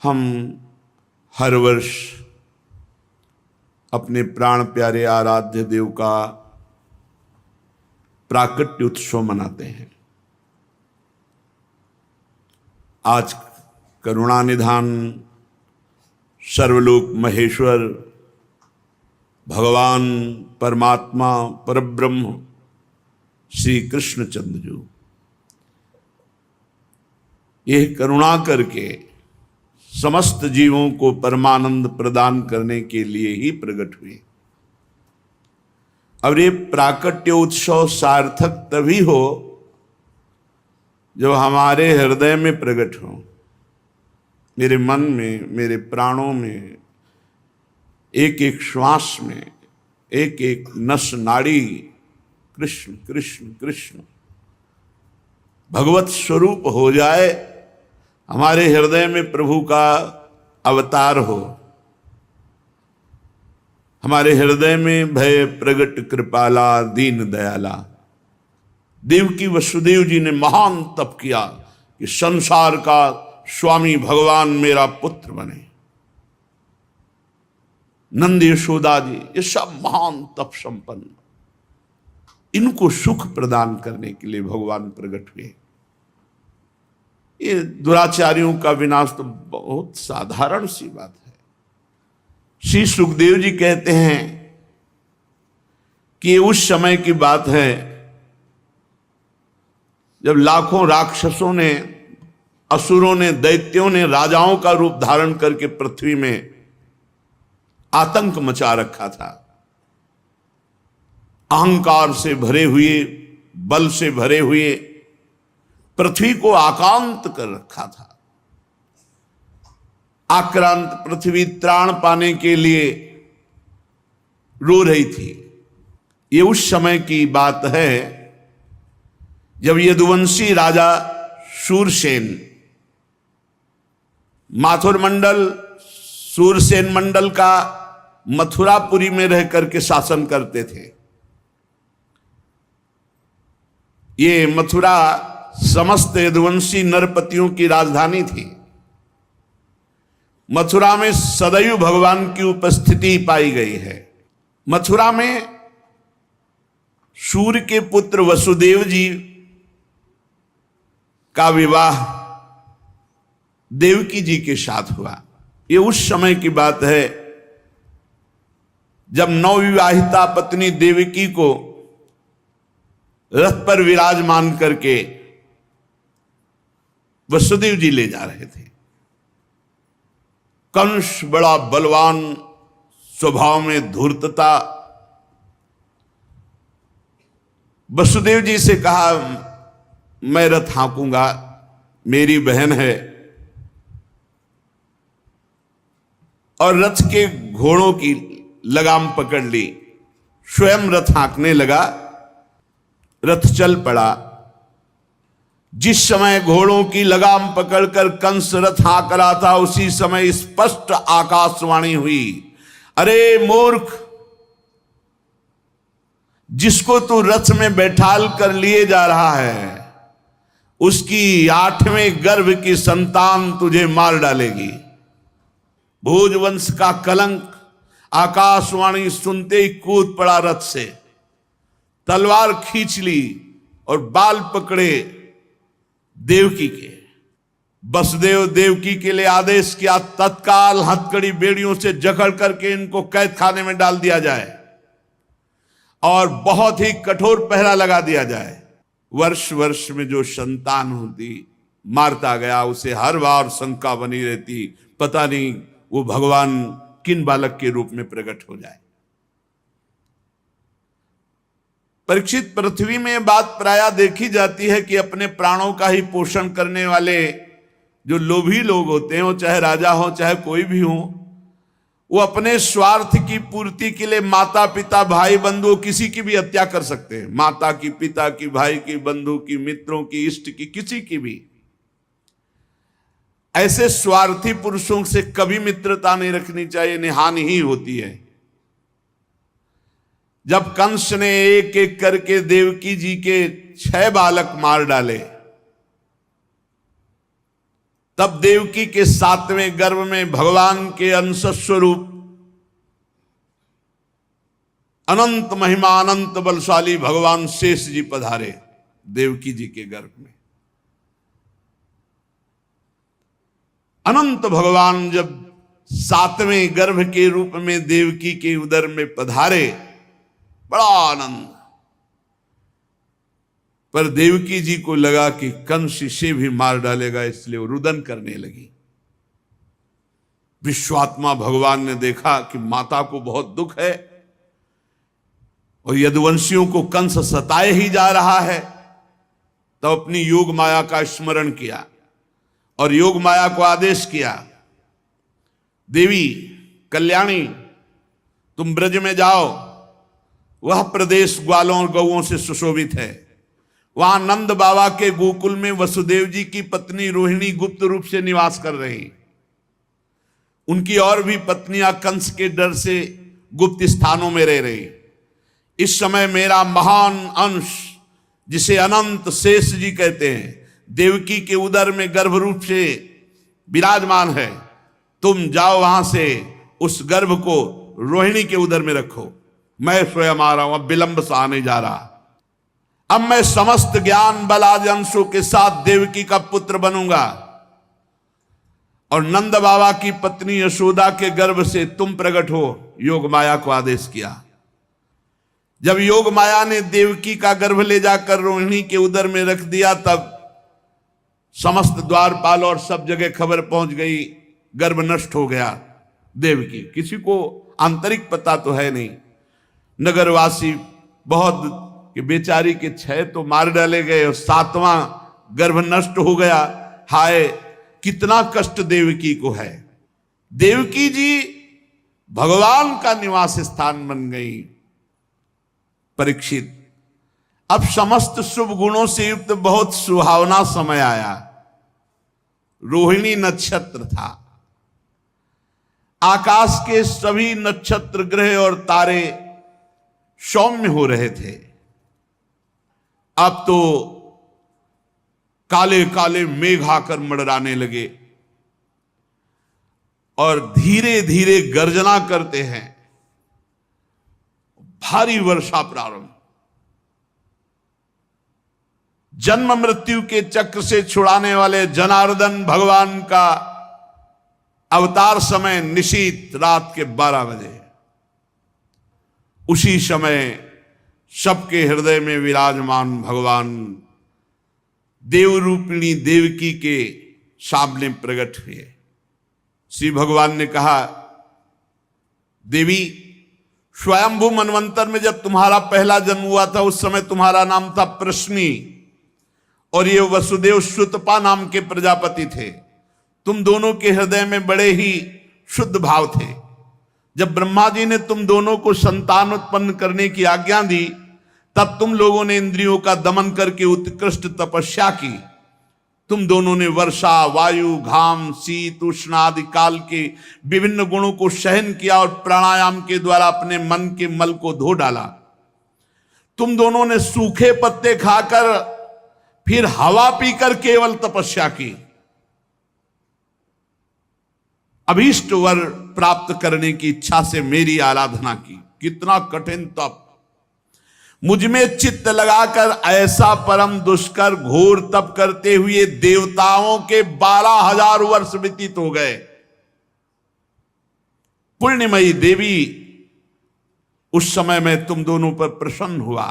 हम हर वर्ष अपने प्राण प्यारे आराध्य देव का प्राकट्य उत्सव मनाते हैं। आज करुणानिधान सर्वलोक महेश्वर भगवान परमात्मा परब्रह्म श्री कृष्णचंद्र जी यह करुणा करके समस्त जीवों को परमानंद प्रदान करने के लिए ही प्रकट हुए। और ये प्राकट्य उत्सव सार्थक तभी हो जब हमारे हृदय में प्रकट हो, मेरे मन में, मेरे प्राणों में, एक एक श्वास में, एक एक नस नाड़ी कृष्ण कृष्ण कृष्ण भगवत स्वरूप हो जाए, हमारे हृदय में प्रभु का अवतार हो, हमारे हृदय में भय प्रगट कृपाला दीन दयाला। देवकी वसुदेव जी ने महान तप किया कि संसार का स्वामी भगवान मेरा पुत्र बने। नंद यशोदा जी ये सब महान तप संपन्न, इनको सुख प्रदान करने के लिए भगवान प्रकट हुए। ये दुराचारियों का विनाश तो बहुत साधारण सी बात है। श्री सुखदेव जी कहते हैं कि ये उस समय की बात है जब लाखों राक्षसों ने, असुरों ने, दैत्यों ने राजाओं का रूप धारण करके पृथ्वी में आतंक मचा रखा था। अहंकार से भरे हुए, बल से भरे हुए पृथ्वी को आक्रांत कर रखा था। आक्रांत पृथ्वी त्राण पाने के लिए रो रही थी। ये उस समय की बात है जब यदुवंशी राजा शूरसेन माथुर मंडल, शूरसेन मंडल का मथुरापुरी में रह करके शासन करते थे। ये मथुरा समस्त यदुवंशी नरपतियों की राजधानी थी। मथुरा में सदैव भगवान की उपस्थिति पाई गई है। मथुरा में सूर्य के पुत्र वसुदेव जी का विवाह देवकी जी के साथ हुआ। ये उस समय की बात है जब नवविवाहिता पत्नी देवकी को रथ पर विराजमान करके वसुदेव जी ले जा रहे थे। कंस बड़ा बलवान, स्वभाव में धूर्तता, वसुदेव जी से कहा मैं रथ हाँकूंगा, मेरी बहन है। और रथ के घोड़ों की लगाम पकड़ ली, स्वयं रथ हाँकने लगा। रथ चल पड़ा। जिस समय घोड़ों की लगाम पकड़कर कंस रथ हाँक रहा था, उसी समय स्पष्ट आकाशवाणी हुई, अरे मूर्ख, जिसको तू रथ में बैठाल कर लिए जा रहा है, उसकी 8वें गर्भ की संतान तुझे मार डालेगी। भोजवंश का कलंक। आकाशवाणी सुनते ही कूद पड़ा रथ से, तलवार खींच ली और बाल पकड़े देवकी के। वसुदेव देवकी के लिए आदेश किया, तत्काल हथकड़ी बेड़ियों से जकड़ करके इनको कैद खाने में डाल दिया जाए और बहुत ही कठोर पहरा लगा दिया जाए। वर्ष वर्ष में जो संतान होती मारता गया, उसे हर बार शंका बनी रहती, पता नहीं वो भगवान किन बालक के रूप में प्रकट हो जाए। परीक्षित, पृथ्वी में बात प्रायः देखी जाती है कि अपने प्राणों का ही पोषण करने वाले जो लोभी लोग होते हैं, वो चाहे राजा हो चाहे कोई भी हो, वो अपने स्वार्थ की पूर्ति के लिए माता पिता भाई बंधु किसी की भी हत्या कर सकते हैं। माता की, पिता की, भाई की, बंधु की, मित्रों की, इष्ट की, किसी की भी। ऐसे स्वार्थी पुरुषों से कभी मित्रता नहीं रखनी चाहिए, इन्हें हानि ही होती है। जब कंस ने एक एक करके देवकी जी के 6 बालक मार डाले, तब देवकी के 7वें गर्भ में भगवान के अंश स्वरूप अनंत महिमा अनंत बलशाली भगवान शेष जी पधारे देवकी जी के गर्भ में। अनंत भगवान जब 7वें गर्भ के रूप में देवकी के उदर में पधारे, बड़ा आनंद। पर देवकी जी को लगा कि कंस इसे भी मार डालेगा, इसलिए वो रुदन करने लगी। विश्वात्मा भगवान ने देखा कि माता को बहुत दुख है और यदुवंशियों को कंस सताए ही जा रहा है, तो अपनी योग माया का स्मरण किया और योग माया को आदेश किया, देवी कल्याणी तुम ब्रज में जाओ, वह प्रदेश ग्वालों और गौओं से सुशोभित है। वहां नंद बाबा के गोकुल में वसुदेव जी की पत्नी रोहिणी गुप्त रूप से निवास कर रही। उनकी और भी पत्नियां कंस के डर से गुप्त स्थानों में रह रही। इस समय मेरा महान अंश, जिसे अनंत शेष जी कहते हैं, देवकी के उदर में गर्भ रूप से विराजमान है। तुम जाओ वहां से उस गर्भ को रोहिणी के उदर में रखो। मैं स्वयं आ रहा हूं, अब विलंब सा आने जा रहा। अब मैं समस्त ज्ञान बल आदि अंशों के साथ देवकी का पुत्र बनूंगा और नंद बाबा की पत्नी यशोदा के गर्भ से तुम प्रकट हो। योग माया को आदेश किया। जब योग माया ने देवकी का गर्भ ले जाकर रोहिणी के उदर में रख दिया, तब समस्त द्वारपाल और सब जगह खबर पहुंच गई, गर्भ नष्ट हो गया देवकी। किसी को आंतरिक पता तो है नहीं। नगरवासी बहुत कि बेचारी के 6 तो मार डाले गए और 7वां गर्भ नष्ट हो गया। हाय कितना कष्ट देवकी को है। देवकी जी भगवान का निवास स्थान बन गई। परीक्षित, अब समस्त शुभ गुणों से युक्त बहुत सुहावना समय आया। रोहिणी नक्षत्र था। आकाश के सभी नक्षत्र ग्रह और तारे सौम्य हो रहे थे। अब तो काले काले मेघ आकर मंडराने लगे और धीरे धीरे गर्जना करते हैं। भारी वर्षा प्रारंभ। जन्म मृत्यु के चक्र से छुड़ाने वाले जनार्दन भगवान का अवतार समय निशीत रात के 12 बजे। उसी समय सबके हृदय में विराजमान भगवान देवरूपिणी देवकी के सामने प्रकट हुए। श्री भगवान ने कहा, देवी स्वयंभू मनवंतर में जब तुम्हारा पहला जन्म हुआ था, उस समय तुम्हारा नाम था प्रश्नी और ये वसुदेव श्रुतपा नाम के प्रजापति थे। तुम दोनों के हृदय में बड़े ही शुद्ध भाव थे। जब ब्रह्मा जी ने तुम दोनों को संतान उत्पन्न करने की आज्ञा दी, तब तुम लोगों ने इंद्रियों का दमन करके उत्कृष्ट तपस्या की। तुम दोनों ने वर्षा, वायु, घाम, शीत, उष्ण आदि काल के विभिन्न गुणों को सहन किया और प्राणायाम के द्वारा अपने मन के मल को धो डाला। तुम दोनों ने सूखे पत्ते खाकर फिर हवा पीकर केवल तपस्या की। अभीष्ट वर प्राप्त करने की इच्छा से मेरी आराधना की। कितना कठिन तप। मुझ में चित्त लगाकर ऐसा परम दुष्कर घोर तप करते हुए देवताओं के 12,000 वर्ष व्यतीत हो गए। पुण्यमयी देवी, उस समय में तुम दोनों पर प्रसन्न हुआ,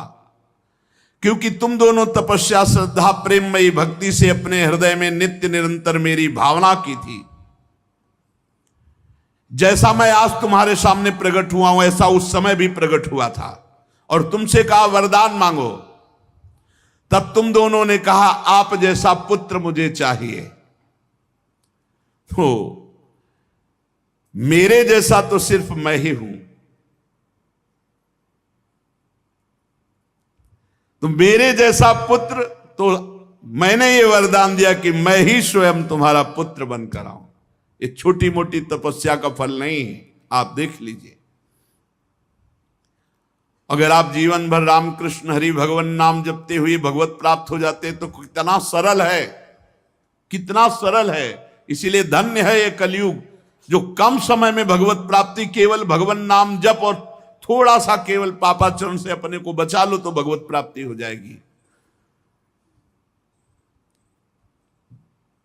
क्योंकि तुम दोनों तपस्या, श्रद्धा, प्रेममयी भक्ति से अपने हृदय में नित्य निरंतर मेरी भावना की थी। जैसा मैं आज तुम्हारे सामने प्रकट हुआ हूं, ऐसा उस समय भी प्रकट हुआ था और तुमसे कहा वरदान मांगो। तब तुम दोनों ने कहा आप जैसा पुत्र मुझे चाहिए। तो मेरे जैसा तो सिर्फ मैं ही हूं। तो मेरे जैसा पुत्र, तो मैंने ये वरदान दिया कि मैं ही स्वयं तुम्हारा पुत्र बनकर आऊं। ये छोटी मोटी तपस्या का फल नहीं है, आप देख लीजिए। अगर आप जीवन भर रामकृष्ण हरि भगवान नाम जपते हुए भगवत प्राप्त हो जाते तो कितना सरल है, कितना सरल है इसीलिए धन्य है ये कलयुग जो कम समय में भगवत प्राप्ति, केवल भगवान नाम जप और थोड़ा सा केवल पापाचरण से अपने को बचा लो तो भगवत प्राप्ति हो जाएगी।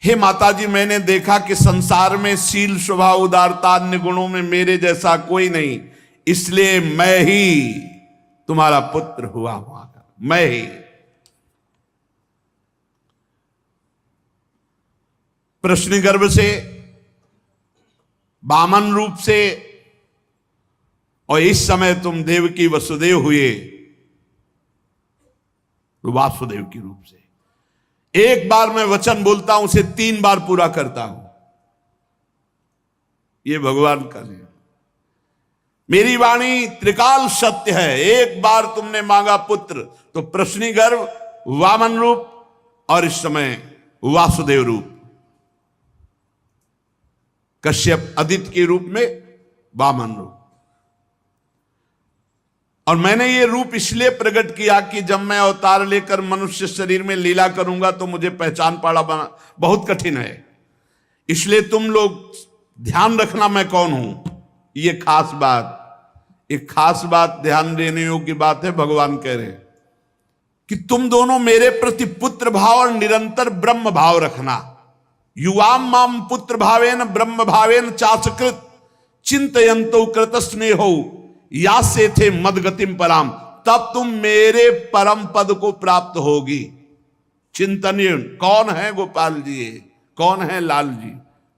हे माता जी, मैंने देखा कि संसार में शील, स्वभाव, उदारता, अन्य गुणों में मेरे जैसा कोई नहीं, इसलिए मैं ही तुम्हारा पुत्र हुआ। मैं ही प्रश्न गर्भ से, वामन रूप से, और इस समय तुम देवकी वसुदेव हुए वासुदेव के रूप से। एक बार मैं वचन बोलता हूं, उसे 3 बार पूरा करता हूं। ये भगवान का नियम। मेरी वाणी त्रिकाल सत्य है। एक बार तुमने मांगा पुत्र तो प्रश्नी गर्भ, वामन रूप, और इस समय वासुदेव रूप, कश्यप आदित्य के रूप में वामन रूप। और मैंने ये रूप इसलिए प्रकट किया कि जब मैं अवतार लेकर मनुष्य शरीर में लीला करूंगा तो मुझे पहचान पाना बहुत कठिन है। इसलिए तुम लोग ध्यान रखना मैं कौन हूं। ये खास बात, एक खास बात ध्यान देने योग्य बात है। भगवान कह रहे हैं कि तुम दोनों मेरे प्रति पुत्र भाव और निरंतर ब्रह्म भाव रखना। युवाम माम पुत्र भावेन ब्रह्म भावेन चासकृत चिंतयंतो कृत स्नेहो या से थे मदगतिम पराम, तब तुम मेरे परम पद को प्राप्त होगी। चिंतनीय कौन है गोपाल जी, कौन है लाल जी?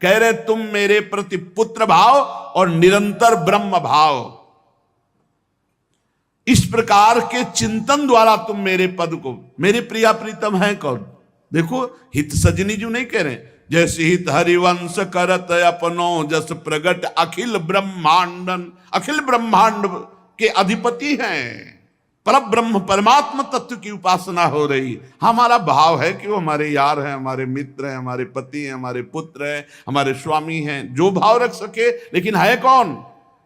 कह रहे तुम मेरे प्रति पुत्र भाव और निरंतर ब्रह्म भाव, इस प्रकार के चिंतन द्वारा तुम मेरे पद को, मेरे प्रिया प्रीतम है कौन? देखो हित सजनी जो नहीं कह रहे, जैसे हित हरिवंश करत अपनो जस प्रगट अखिल ब्रह्मांडन, अखिल ब्रह्मांड के अधिपति हैं। पर ब्रह्म परमात्मा तत्व की उपासना हो रही। हमारा भाव है कि वो हमारे यार हैं, हमारे मित्र हैं, हमारे पति हैं, हमारे पुत्र हैं, हमारे स्वामी हैं, जो भाव रख सके, लेकिन है कौन?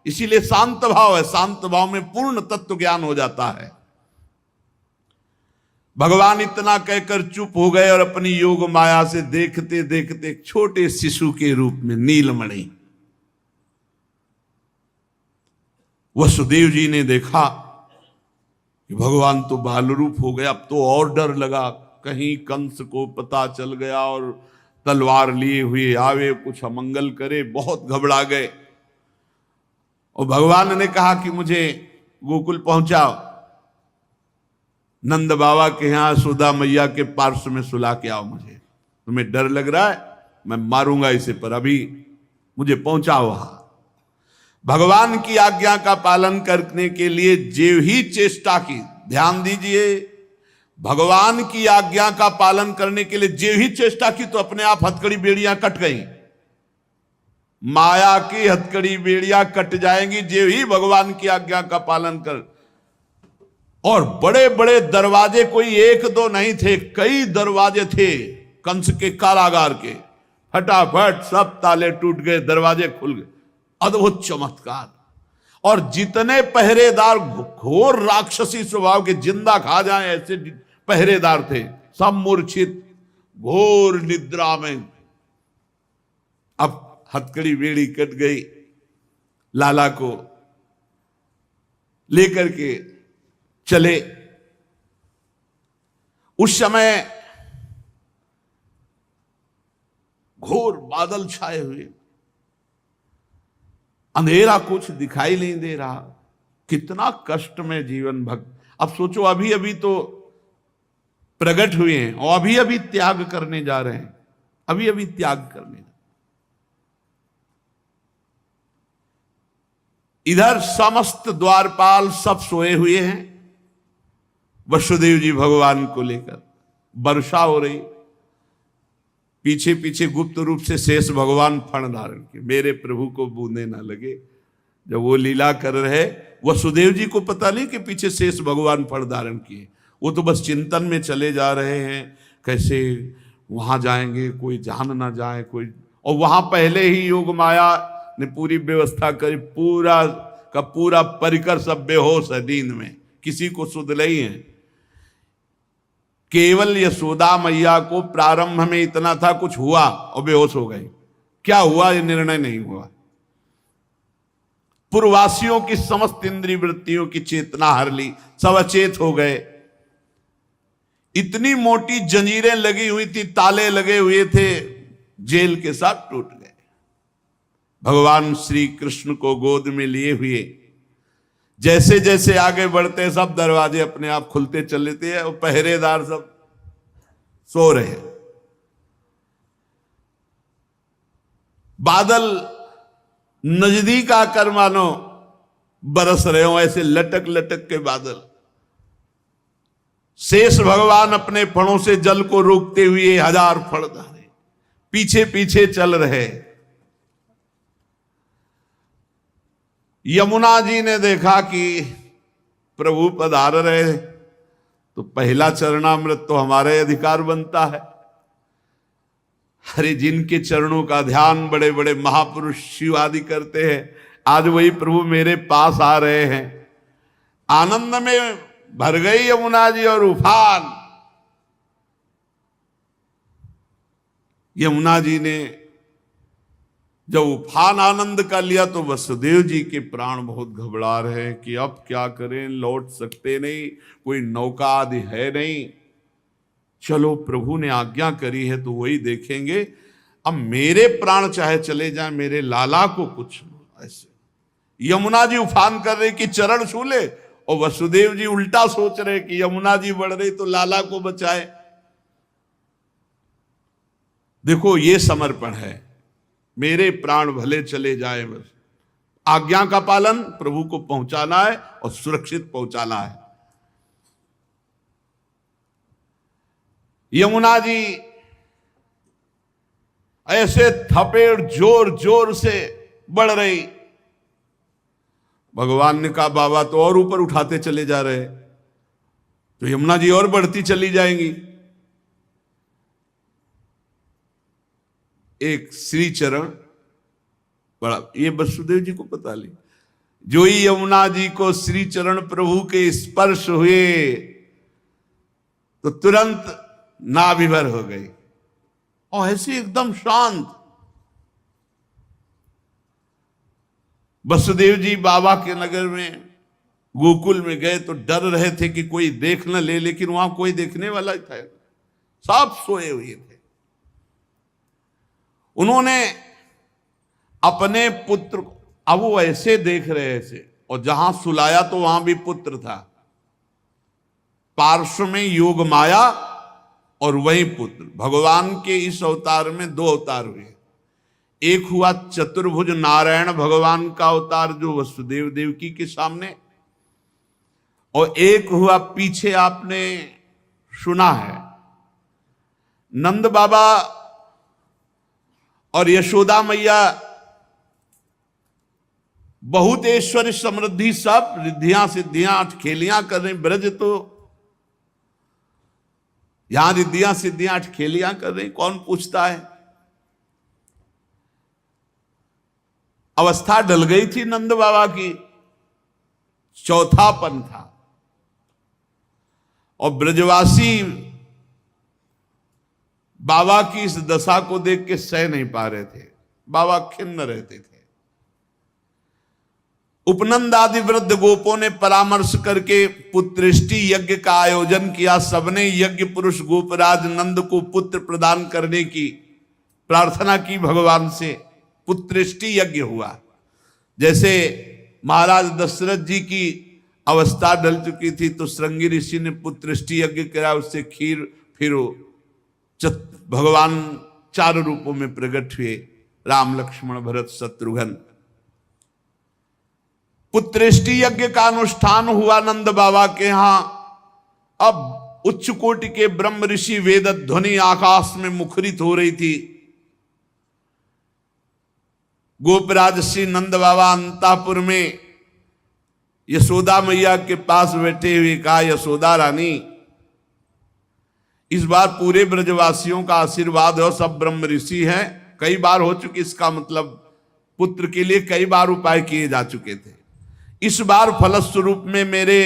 इसीलिए शांत भाव है। शांत भाव में पूर्ण तत्व ज्ञान हो जाता है। भगवान इतना कहकर चुप हो गए और अपनी योग माया से देखते देखते एक छोटे शिशु के रूप में नीलमणि वसुदेव जी ने देखा कि भगवान तो बाल रूप हो गया। अब तो और डर लगा, कहीं कंस को पता चल गया और तलवार लिए हुए आवे, कुछ अमंगल करे। बहुत घबरा गए और भगवान ने कहा कि मुझे गोकुल पहुंचाओ, नंद बाबा के यहां सुधा मैया के पार्श्व में सुला के आओ। मुझे तुम्हें डर लग रहा है, मैं मारूंगा इसे, पर अभी मुझे पहुंचाओ वहां। भगवान की आज्ञा का पालन करने के लिए जो ही चेष्टा की, ध्यान दीजिए, भगवान की आज्ञा का पालन करने के लिए जो ही चेष्टा की तो अपने आप हथकड़ी बेड़ियां कट गई। माया की हथकड़ी बेड़ियां कट जाएंगी जो ही भगवान की आज्ञा का पालन कर। और बड़े बड़े दरवाजे, कोई एक दो नहीं थे, कई दरवाजे थे कंस के कारागार के। फटाफट सब ताले टूट गए, दरवाजे खुल गए। अद्भुत चमत्कार। और जितने पहरेदार घोर राक्षसी स्वभाव के, जिंदा खा जाए ऐसे पहरेदार थे, सब मूर्छित घोर निद्रा में। अब हथकड़ी बेड़ी कट गई, लाला को लेकर के चले। उस समय घोर बादल छाए हुए, अंधेरा, कुछ दिखाई नहीं दे रहा। कितना कष्ट में जीवन भक्त। अब सोचो, अभी अभी तो प्रकट हुए हैं और अभी अभी त्याग करने जा रहे हैं, अभी अभी त्याग करने। इधर समस्त द्वारपाल सब सोए हुए हैं, वसुदेव जी भगवान को लेकर। वर्षा हो रही, पीछे पीछे गुप्त रूप से शेष भगवान फण धारण किए, मेरे प्रभु को बूंदे ना लगे। जब वो लीला कर रहे, वसुदेव जी को पता नहीं कि पीछे शेष भगवान फण धारण किए। वो तो बस चिंतन में चले जा रहे हैं, कैसे वहां जाएंगे, कोई जान ना जाए कोई। और वहां पहले ही योग माया ने पूरी व्यवस्था करी, पूरा का पूरा परिकर सब बेहोश है नींद में, किसी को सुध नहीं है। केवल यशोदा मैया को प्रारंभ में इतना था, कुछ हुआ और बेहोश हो गई। क्या हुआ ये निर्णय नहीं हुआ। पूर्ववासियों की समस्त इंद्रिय वृत्तियों की चेतना हर ली, सब अचेत हो गए। इतनी मोटी जंजीरें लगी हुई थी, ताले लगे हुए थे, जेल के साथ टूट गए। भगवान श्री कृष्ण को गोद में लिए हुए जैसे जैसे आगे बढ़ते सब दरवाजे अपने आप खुलते चले थे और पहरेदार सब सो रहे। बादल नजदीक आकर मानो बरस रहे हो, ऐसे लटक लटक के बादल। शेष भगवान अपने फणों से जल को रोकते हुए 1000 फण धारे पीछे पीछे चल रहे। यमुना जी ने देखा कि प्रभु पधार रहे तो पहला चरणामृत तो हमारे अधिकार बनता है। अरे जिनके चरणों का ध्यान बड़े बड़े महापुरुष शिव आदि करते हैं, आज वही प्रभु मेरे पास आ रहे हैं। आनंद में भर गई यमुना जी और उफान। यमुना जी ने जब उफान आनंद का लिया तो वसुदेव जी के प्राण बहुत घबरा रहे हैं कि अब क्या करें, लौट सकते नहीं, कोई नौका आदि है नहीं। चलो प्रभु ने आज्ञा करी है तो वही देखेंगे। अब मेरे प्राण चाहे चले जाएं, मेरे लाला को कुछ ऐसे। यमुना जी उफान कर रहे कि चरण छू ले, और वसुदेव जी उल्टा सोच रहे कि यमुना जी बढ़ रही तो लाला को बचाए। देखो ये समर्पण है, मेरे प्राण भले चले जाए, बस आज्ञा का पालन, प्रभु को पहुंचाना है और सुरक्षित पहुंचाना है। यमुना जी ऐसे थपेड़ जोर जोर से बढ़ रही। भगवान ने कहा बाबा तो और ऊपर उठाते चले जा रहे, तो यमुना जी और बढ़ती चली जाएंगी। एक श्री चरण बड़ा, ये वसुदेव जी को पता ली, जो ही यमुना जी को श्री चरण प्रभु के स्पर्श हुए तो तुरंत नाभिभर हो गई और ऐसे एकदम शांत। वसुदेव जी बाबा के नगर में गोकुल में गए तो डर रहे थे कि कोई देख न ले, लेकिन वहां कोई देखने वाला ही था, सब सोए हुए थे। उन्होंने अपने पुत्र को, अब वो ऐसे देख रहे थे, और जहां सुलाया तो वहां भी पुत्र था, पार्श्व में योग माया और वही पुत्र। भगवान के इस अवतार में 2 अवतार हुए। एक हुआ चतुर्भुज नारायण भगवान का अवतार जो वसुदेव देवकी के सामने, और एक हुआ पीछे आपने सुना है नंद बाबा और यशोदा मैया बहुत ऐश्वर्य समृद्धि सब रिद्धियां सिद्धियां अठखेलियां कर रहे। ब्रज तो यहां रिद्धियां सिद्धियां अठखेलियां कर रही, कौन पूछता है। अवस्था डल गई थी नंद बाबा की, चौथापन था, और ब्रजवासी बाबा की इस दशा को देख के सह नहीं पा रहे थे। बाबा खिन्न रहते थे। उपनंद आदि वृद्ध गोपों ने परामर्श करके पुत्रेष्टि यज्ञ का आयोजन किया। सबने यज्ञ पुरुष गोपराज नंद को पुत्र प्रदान करने की प्रार्थना की भगवान से। पुत्रेष्टि यज्ञ हुआ। जैसे महाराज दशरथ जी की अवस्था ढल चुकी थी तो श्रृंगी ऋषि ने पुत्रेष्टि यज्ञ करा, उससे खीर, फिर भगवान 4 रूपों में प्रकट हुए, राम लक्ष्मण भरत शत्रुघ्न। पुत्रेष्टि यज्ञ का अनुष्ठान हुआ नंद बाबा के यहां। अब उच्च कोटि के ब्रह्म ऋषि वेद ध्वनि आकाश में मुखरित हो रही थी। गोपराज श्री नंद बाबा अंतापुर में यशोदा मैया के पास बैठे हुए कहा, यशोदा रानी इस बार पूरे ब्रजवासियों का आशीर्वाद है, सब ब्रह्म ऋषि हैं। कई बार हो चुकी, इसका मतलब पुत्र के लिए कई बार उपाय किए जा चुके थे। इस बार फलस्वरूप में मेरे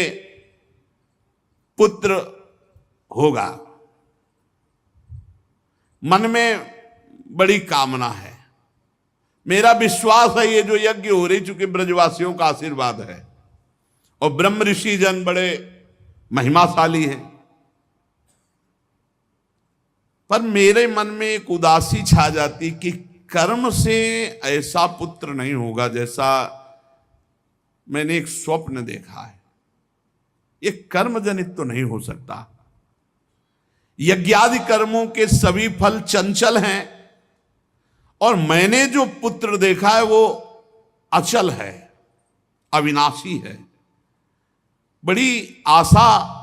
पुत्र होगा। मन में बड़ी कामना है। मेरा विश्वास है ये जो यज्ञ हो रही, चूंकि ब्रजवासियों का आशीर्वाद है और ब्रह्म ऋषि जन बड़े महिमाशाली हैं, पर मेरे मन में एक उदासी छा जाती कि कर्म से ऐसा पुत्र नहीं होगा जैसा मैंने एक स्वप्न देखा है। ये कर्म जनित तो नहीं हो सकता। यज्ञादि कर्मों के सभी फल चंचल हैं और मैंने जो पुत्र देखा है वो अचल है, अविनाशी है। बड़ी आशा,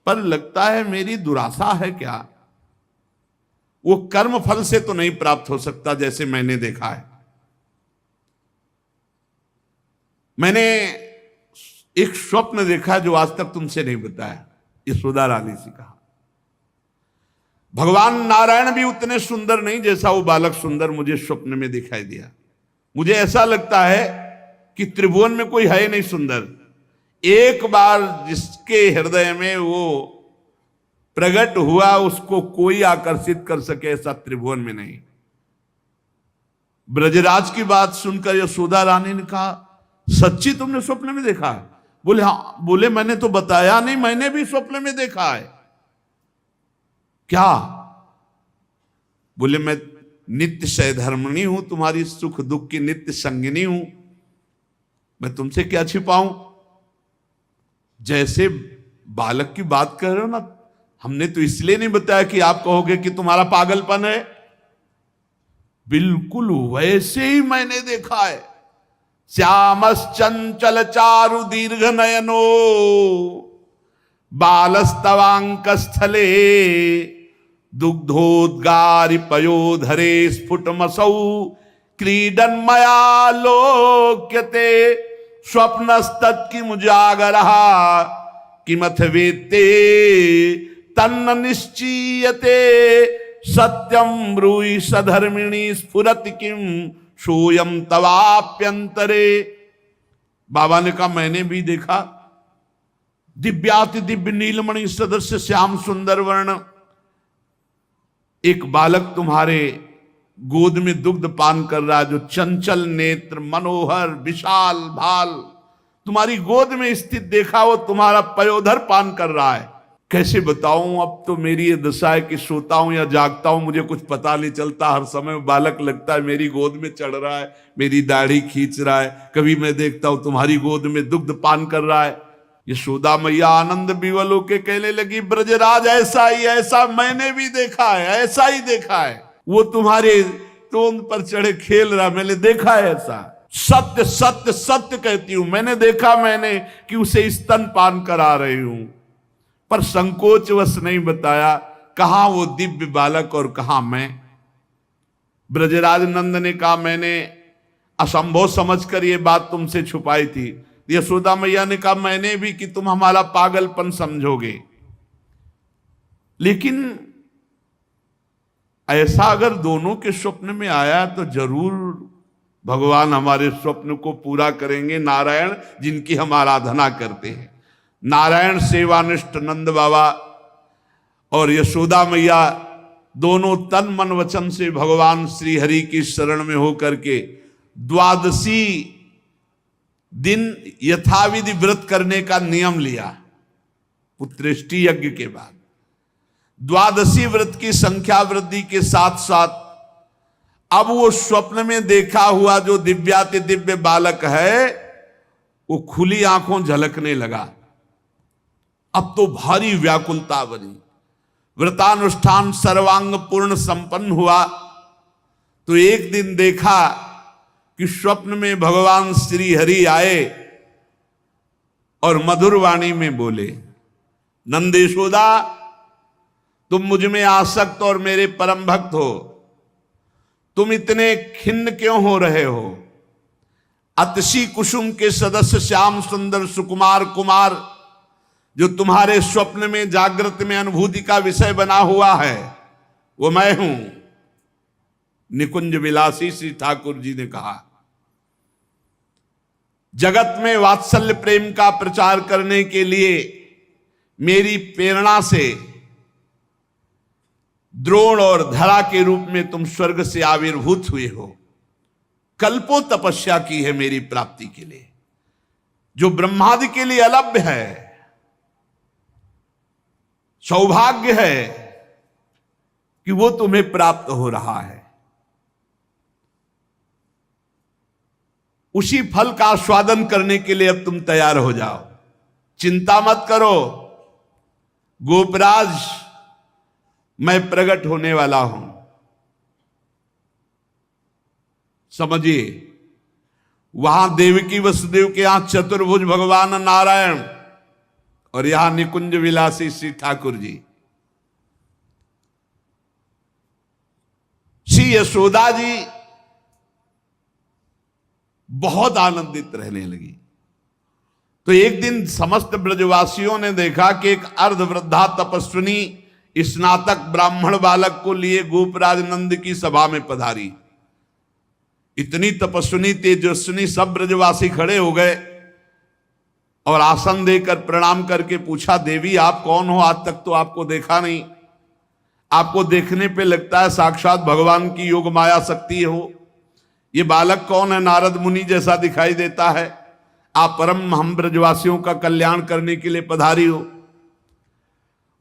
पर लगता है मेरी दुराशा है क्या? वो कर्म फल से तो नहीं प्राप्त हो सकता जैसे मैंने देखा है। मैंने एक स्वप्न देखा जो आज तक तुमसे नहीं बताया, यशोदा रानी से कहा। भगवान नारायण भी उतने सुंदर नहीं जैसा वो बालक सुंदर मुझे स्वप्न में दिखाई दिया। मुझे ऐसा लगता है कि त्रिभुवन में कोई है नहीं सुंदर। एक बार जिसके हृदय में वो प्रकट हुआ उसको कोई आकर्षित कर सके ऐसा त्रिभुवन में नहीं। ब्रजराज की बात सुनकर यशोदा रानी ने कहा, सच्ची तुमने स्वप्न में देखा है? बोले हाँ। बोले मैंने तो बताया नहीं, मैंने भी स्वप्न में देखा है। क्या? बोले मैं नित्य सहधर्मिणी हूं, तुम्हारी सुख दुख की नित्य संगिनी हूं, मैं तुमसे क्या छिपाऊं। जैसे बालक की बात कर रहे हो ना, हमने तो इसलिए नहीं बताया कि आप कहोगे कि तुम्हारा पागलपन है। बिल्कुल वैसे ही मैंने देखा है। श्यामश्चंचल चारु दीर्घ नयनो बालस्तवांक स्थले दुग्धोद्गारि पयोधरे स्फुटमसौ क्रीडन मया लोक्यते स्वप्नस्तत्किं मुजागरः किमथ वेत्ते तन्न निश्चीयते सत्यं ब्रूहि सधर्मिणी स्फुरति किं सोयम तवाप्यंतरे। बाबा ने कहा मैंने भी देखा। दिव्याति दिव्य नीलमणि सदस्य श्याम सुंदर वर्ण एक बालक तुम्हारे गोद में दुग्ध पान कर रहा है, जो चंचल नेत्र मनोहर विशाल भाल तुम्हारी गोद में स्थित देखा, वो तुम्हारा पयोधर पान कर रहा है। कैसे बताऊं, अब तो मेरी ये दशा है कि सोता हूं या जागता हूं मुझे कुछ पता नहीं चलता। हर समय बालक लगता है मेरी गोद में चढ़ रहा है, मेरी दाढ़ी खींच रहा है। कभी मैं देखता हूं तुम्हारी गोद में दुग्ध पान कर रहा है। यशोदा मैया आनंद विवल होके कहने लगी, ब्रजराज ऐसा ही, ऐसा मैंने भी देखा है, ऐसा ही देखा है। वो तुम्हारे तोंद पर चढ़े खेल रहा, मैंने देखा है ऐसा। सत्य सत्य सत्य कहती हूं, मैंने देखा मैंने कि उसे स्तन पान करा रही हूं, पर संकोचवश नहीं बताया। कहां वो दिव्य बालक और कहां मैं। ब्रजराज नंद ने कहा मैंने असंभव समझकर ये बात तुमसे छुपाई थी। यशोदा मैया ने कहा मैंने भी, कि तुम हमारा पागलपन समझोगे। लेकिन ऐसा अगर दोनों के स्वप्न में आया तो जरूर भगवान हमारे स्वप्न को पूरा करेंगे। नारायण जिनकी हम आराधना करते हैं, नारायण सेवानिष्ठ नंद बाबा और यशोदा मैया दोनों तन मन वचन से भगवान श्री हरि की शरण में होकर के द्वादशी दिन यथाविधि व्रत करने का नियम लिया। पुत्रेष्टि यज्ञ के बाद द्वादशी व्रत की संख्या वृद्धि के साथ साथ अब वो स्वप्न में देखा हुआ जो दिव्याति दिव्य बालक है वो खुली आंखों झलकने लगा। अब तो भारी व्याकुलता बनी। व्रतानुष्ठान सर्वांग पूर्ण संपन्न हुआ तो एक दिन देखा कि स्वप्न में भगवान श्री हरि आए और मधुर वाणी में बोले, नंद यशोदा तुम मुझ में आसक्त और मेरे परम भक्त हो, तुम इतने खिन्न क्यों हो रहे हो। अतसी कुसुम के सदस्य श्याम सुंदर सुकुमार कुमार जो तुम्हारे स्वप्न में जागृत में अनुभूति का विषय बना हुआ है वो मैं हूं। निकुंज विलासी श्री ठाकुर जी ने कहा, जगत में वात्सल्य प्रेम का प्रचार करने के लिए मेरी प्रेरणा से द्रोण और धरा के रूप में तुम स्वर्ग से आविर्भूत हुए हो। कल्पों तपस्या की है मेरी प्राप्ति के लिए, जो ब्रह्मादि के लिए अलभ्य है। सौभाग्य है कि वो तुम्हें प्राप्त हो रहा है। उसी फल का आस्वादन करने के लिए अब तुम तैयार हो जाओ। चिंता मत करो गोपराज, मैं प्रकट होने वाला हूं। समझिए, वहां देवकी वसुदेव के यहां चतुर्भुज भगवान नारायण और यहां निकुंज विलासी श्री ठाकुर जी। श्री यशोदा जी बहुत आनंदित रहने लगी। तो एक दिन समस्त ब्रजवासियों ने देखा कि एक अर्धवृद्धा तपस्विनी स्नातक ब्राह्मण बालक को लिए गोपराज नंद की सभा में पधारी। इतनी तपस्विनी तेजस्विनी, सब ब्रजवासी खड़े हो गए और आसन देकर प्रणाम करके पूछा, देवी आप कौन हो? आज तक तो आपको देखा नहीं। आपको देखने पे लगता है साक्षात भगवान की योग माया शक्ति हो। ये बालक कौन है? नारद मुनि जैसा दिखाई देता है। आप परम हम ब्रजवासियों का कल्याण करने के लिए पधारी हो।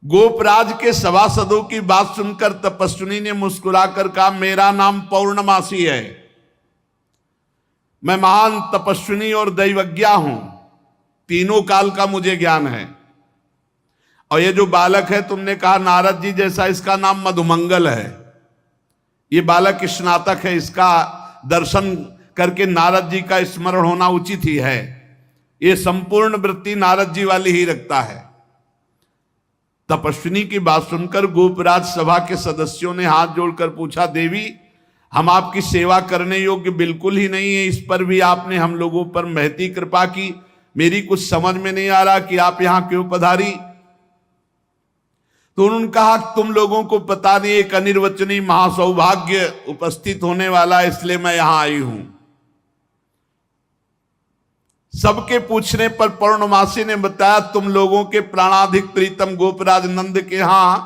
गोपराज के सभासदों की बात सुनकर तपस्विनी ने मुस्कुराकर कहा, मेरा नाम पौर्णमासी है। मैं महान तपस्विनी और दैवज्ञा हूं। तीनों काल का मुझे ज्ञान है। और ये जो बालक है, तुमने कहा नारद जी जैसा, इसका नाम मधुमंगल है। ये बालक स्नातक है। इसका दर्शन करके नारद जी का स्मरण होना उचित ही है। ये संपूर्ण वृत्ति नारद जी वाली ही रखता है। तपस्विनी की बात सुनकर गोपराज सभा के सदस्यों ने हाथ जोड़कर पूछा, देवी हम आपकी सेवा करने योग्य बिल्कुल ही नहीं है। इस पर भी आपने हम लोगों पर महती कृपा की। मेरी कुछ समझ में नहीं आ रहा कि आप यहां क्यों पधारी। तो उन्होंने कहा, तुम लोगों को पता नहीं, एक अनिर्वचनीय महासौभाग्य उपस्थित होने वाला है, इसलिए मैं यहां आई हूं। सबके पूछने पर पौर्णमासी ने बताया, तुम लोगों के प्राणाधिक प्रीतम गोपराज नंद के यहां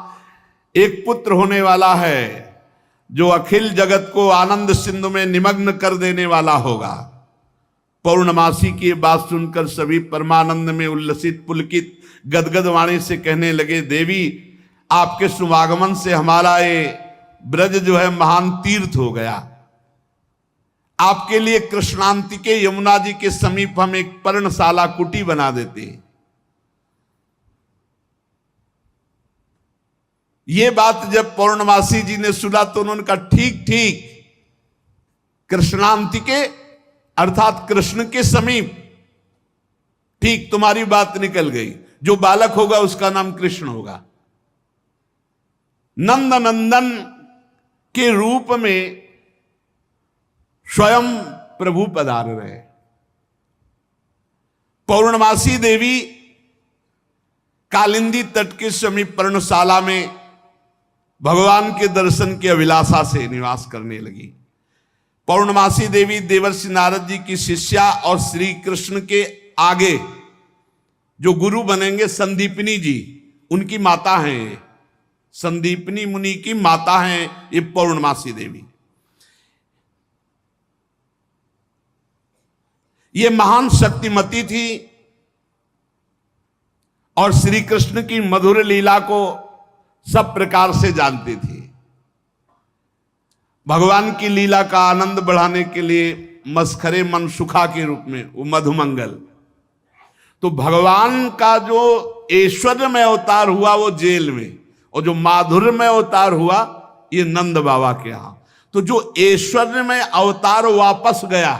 एक पुत्र होने वाला है, जो अखिल जगत को आनंद सिंधु में निमग्न कर देने वाला होगा। पौर्णमासी की बात सुनकर सभी परमानंद में उल्लसित पुलकित गदगद वाणी से कहने लगे, देवी आपके शुभागमन से हमारा ये ब्रज जो है महान तीर्थ हो गया। आपके लिए कृष्णांति के यमुना जी के समीप हम एक पर्णशाला कुटी बना देते हैं। ये बात जब पौर्णमासी जी ने सुना तो उन्होंने कहा, ठीक ठीक, कृष्णांति के अर्थात कृष्ण के समीप, ठीक तुम्हारी बात निकल गई। जो बालक होगा उसका नाम कृष्ण होगा। नंद नंदन के रूप में स्वयं प्रभु पधार रहे। पौर्णमासी देवी कालिंदी तट के समीप पर्णशाला में भगवान के दर्शन की अभिलाषा से निवास करने लगी। पौर्णमासी देवी देवर्षि नारद जी की शिष्या और श्री कृष्ण के आगे जो गुरु बनेंगे संदीपनी जी, उनकी माता हैं। ये संदीपनी मुनि की माता हैं ये पौर्णमासी देवी। ये महान शक्तिमती थी और श्री कृष्ण की मधुर लीला को सब प्रकार से जानती थी। भगवान की लीला का आनंद बढ़ाने के लिए मस्खरे मनसुखा के रूप में वो मधुमंगल। तो भगवान का जो ऐश्वर्यमय अवतार हुआ वो जेल में, और जो माधुर्यमय अवतार हुआ ये नंद बाबा के यहां। तो जो ऐश्वर्यमय अवतार वापस गया,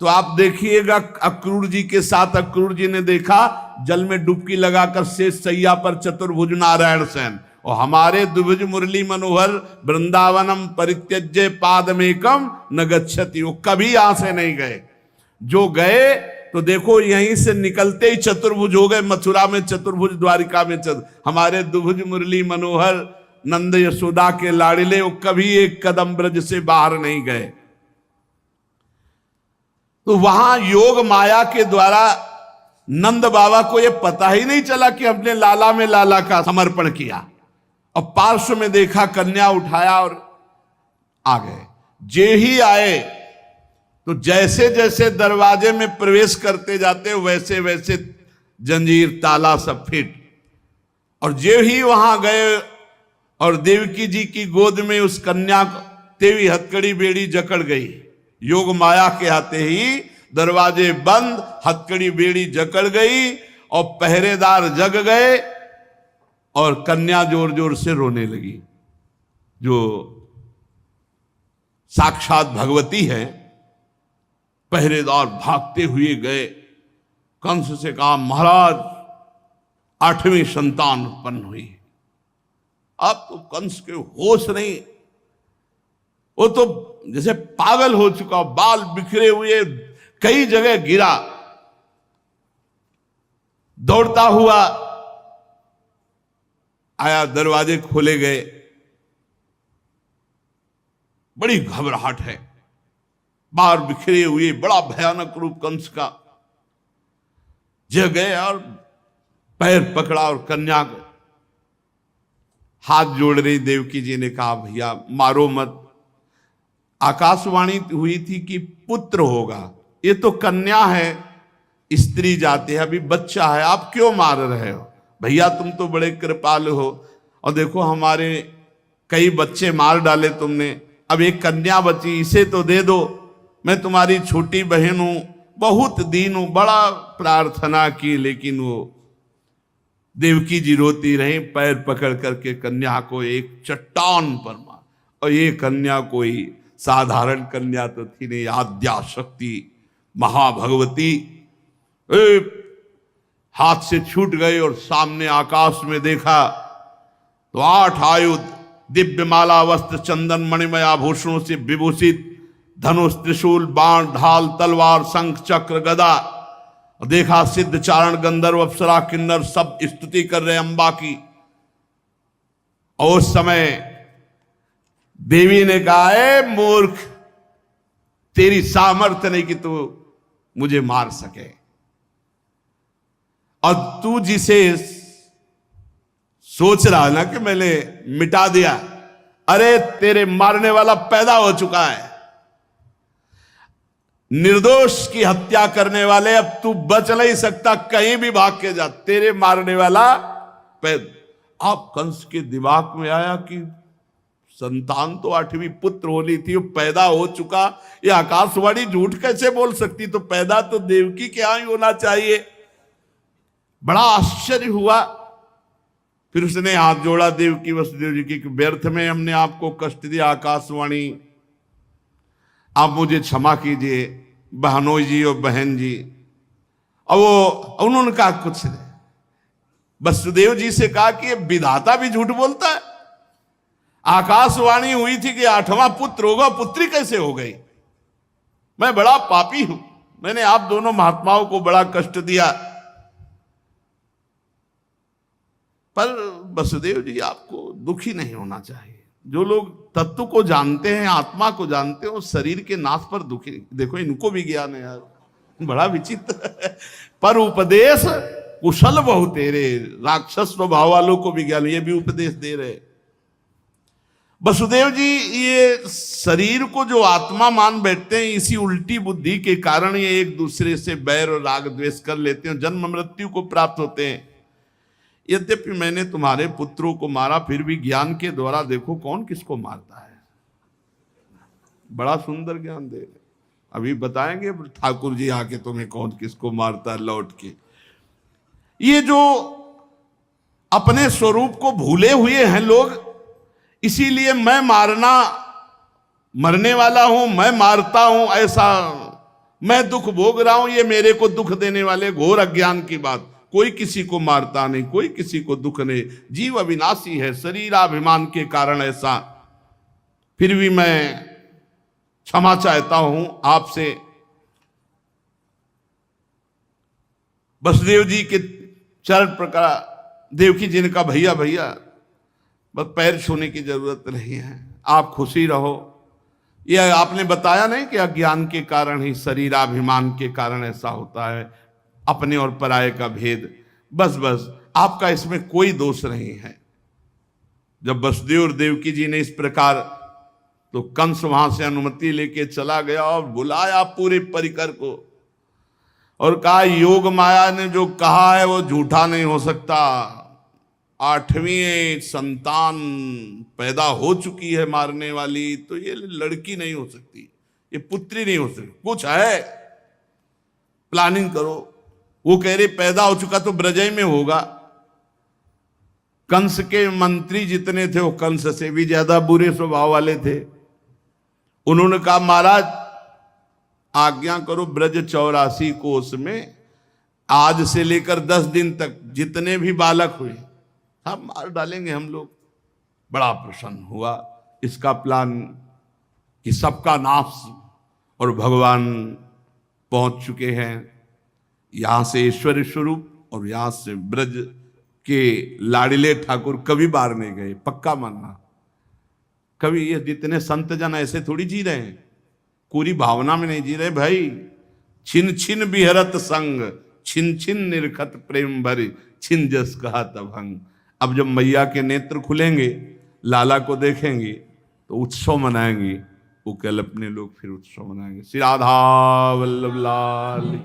तो आप देखिएगा अक्रूर जी के साथ अक्रूर जी ने देखा जल में डुबकी लगाकर शेष सैया पर चतुर्भुज नारायण सेन, और हमारे द्विभुज मुरली मनोहर वृंदावनम परित्यज्य पादमेकम न गच्छति, वो कभी यहां से नहीं गए। जो गए तो देखो यहीं से निकलते ही चतुर्भुज हो गए। मथुरा में चतुर्भुज, द्वारिका में हमारे द्विभुज मुरली मनोहर नंद यशोदा के लाड़िले, वो कभी एक कदम ब्रज से बाहर नहीं गए। तो वहां योग माया के द्वारा नंद बाबा को यह पता ही नहीं चला कि हमने लाला में लाला का समर्पण किया, और पार्श्व में देखा, कन्या उठाया और आ गए। जे ही आए तो जैसे जैसे दरवाजे में प्रवेश करते जाते वैसे वैसे जंजीर ताला सब फिट, और जे ही वहां गए और देवकी जी की गोद में उस कन्या तेवी हथकड़ी बेड़ी जकड़ गई। योग माया के आते ही दरवाजे बंद, हथकड़ी बेड़ी जकड़ गई और पहरेदार जग गए और कन्या जोर जोर से रोने लगी। जो साक्षात भगवती है, पहरेदार भागते हुए गए, कंस से कहा महाराज 8वीं संतान उत्पन्न हुई। अब तो कंस के होश नहीं, वो तो जैसे पागल हो चुका, बाल बिखरे हुए, कई जगह गिरा, दौड़ता हुआ आया, दरवाजे खोले गए। बड़ी घबराहट है, बाहर बिखरे हुए, बड़ा भयानक रूप कंस का। जग गए और पैर पकड़ा और कन्या को हाथ जोड़ रही। देवकी जी ने कहा भैया मारो मत, आकाशवाणी हुई थी कि पुत्र होगा, ये तो कन्या है, स्त्री जाति है, अभी बच्चा है, आप क्यों मार रहे हो? भैया तुम तो बड़े कृपालु हो, और देखो हमारे कई बच्चे मार डाले तुमने, अब एक कन्या बची, इसे तो दे दो, मैं तुम्हारी छोटी बहन हूं, बहुत दीन हूं। बड़ा प्रार्थना की, लेकिन वो देवकी जी रोती रही, पैर पकड़ करके कन्या को एक चट्टान पर मार। और ये कन्या कोई साधारण कन्या तो थी नहीं, आद्या शक्ति महाभगवती। हाथ से छूट गई और सामने आकाश में देखा तो 8 आयुध, दिव्य माला, वस्त्र, चंदन, मणिमय आभूषणों से विभूषित, धनुष, त्रिशूल, बाण, ढाल, तलवार, शंख, चक्र, गदा। और देखा सिद्ध, चारण, गंधर्व, अप्सरा, किन्नर सब स्तुति कर रहे अंबा की। और उस समय देवी ने कहा है मूर्ख, तेरी सामर्थ्य नहीं कि तू मुझे मार सके, और तू जिसे सोच रहा है ना कि मैंने मिटा दिया, अरे तेरे मारने वाला पैदा हो चुका है। निर्दोष की हत्या करने वाले, अब तू बच नहीं सकता, कहीं भी भाग के जा, तेरे मारने वाला पैदा। अब कंस के दिमाग में आया कि संतान तो 8वीं पुत्र होनी थी, वो पैदा हो चुका, ये आकाशवाणी झूठ कैसे बोल सकती? तो पैदा तो देवकी के यहां ही होना चाहिए। बड़ा आश्चर्य हुआ। फिर उसने हाथ जोड़ा देवकी वसुदेव जी की, व्यर्थ में हमने आपको कष्ट दिया आकाशवाणी, आप मुझे क्षमा कीजिए बहनोई जी और बहन जी। और वो उन्होंने कहा कुछ नहीं, वसुदेव जी से कहा कि ये विधाता भी झूठ बोलता है, आकाशवाणी हुई थी कि 8वां पुत्र होगा, पुत्री कैसे हो गई? मैं बड़ा पापी हूं, मैंने आप दोनों महात्माओं को बड़ा कष्ट दिया। पर वसुदेव जी आपको दुखी नहीं होना चाहिए। जो लोग तत्व को जानते हैं, आत्मा को जानते हैं, वो शरीर के नाश पर दुखी। देखो इनको भी ज्ञान है यार, बड़ा विचित्र। पर उपदेश कुशल बहु तेरे, राक्षस स्वभाव वालों को भी ज्ञान, ये भी उपदेश दे रहे। वसुदेव जी ये शरीर को जो आत्मा मान बैठते हैं, इसी उल्टी बुद्धि के कारण ये एक दूसरे से बैर और राग द्वेष कर लेते हैं, जन्म मृत्यु को प्राप्त होते हैं। यद्यपि मैंने तुम्हारे पुत्रों को मारा, फिर भी ज्ञान के द्वारा देखो कौन किसको मारता है। बड़ा सुंदर ज्ञान दे रहे। अभी बताएंगे ठाकुर जी आके तुम्हें कौन किसको मारता है लौट के। ये जो अपने स्वरूप को भूले हुए हैं लोग, इसीलिए मैं मरने वाला हूं, मैं मारता हूं, ऐसा मैं दुख भोग रहा हूं, ये मेरे को दुख देने वाले घोर अज्ञान की बात। कोई किसी को मारता नहीं, कोई किसी को दुख नहीं, जीव अविनाशी है, शरीराभिमान के कारण ऐसा। फिर भी मैं क्षमा चाहता हूं आपसे। वसुदेव जी के चरण प्रकार देवकी जी ने कहा भैया भैया बस पैर छूने की जरूरत नहीं है, आप खुशी रहो। यह आपने बताया नहीं कि अज्ञान के कारण ही, शरीराभिमान के कारण ऐसा होता है, अपने और पराये का भेद। बस बस आपका इसमें कोई दोष नहीं है। जब वसुदेव और देवकी जी ने इस प्रकार, तो कंस वहां से अनुमति लेके चला गया और बुलाया पूरे परिकर को और कहा योग माया ने जो कहा है वो झूठा नहीं हो सकता। 8वीं संतान पैदा हो चुकी है मारने वाली, तो ये लड़की नहीं हो सकती, ये पुत्री नहीं हो सकती, कुछ है, प्लानिंग करो। वो कह रहे पैदा हो चुका तो ब्रजय में होगा। कंस के मंत्री जितने थे वो कंस से भी ज्यादा बुरे स्वभाव वाले थे। उन्होंने कहा महाराज आज्ञा करो, ब्रज 84 कोस में आज से लेकर 10 दिन तक जितने भी बालक हुए सब मार डालेंगे हम लोग। बड़ा प्रसन्न हुआ इसका प्लान कि सबका नाश, और भगवान पहुंच चुके हैं यहां से ऐश्वर्य स्वरूप, और यहां से ब्रज के लाडिले ठाकुर कभी बाहर नहीं गए, पक्का मानना। कभी ये जितने संत जन ऐसे थोड़ी जी रहे हैं, पूरी भावना में नहीं जी रहे भाई। छिन छिन बिहरत संग, छिन छिन निरखत प्रेम भरी, छिन जस कहा तभंग। अब जब मैया के नेत्र खुलेंगे, लाला को देखेंगे तो उत्सव मनाएंगे। वो कल अपने लोग फिर उत्सव मनाएंगे। श्री राधा वल्लभ लाल।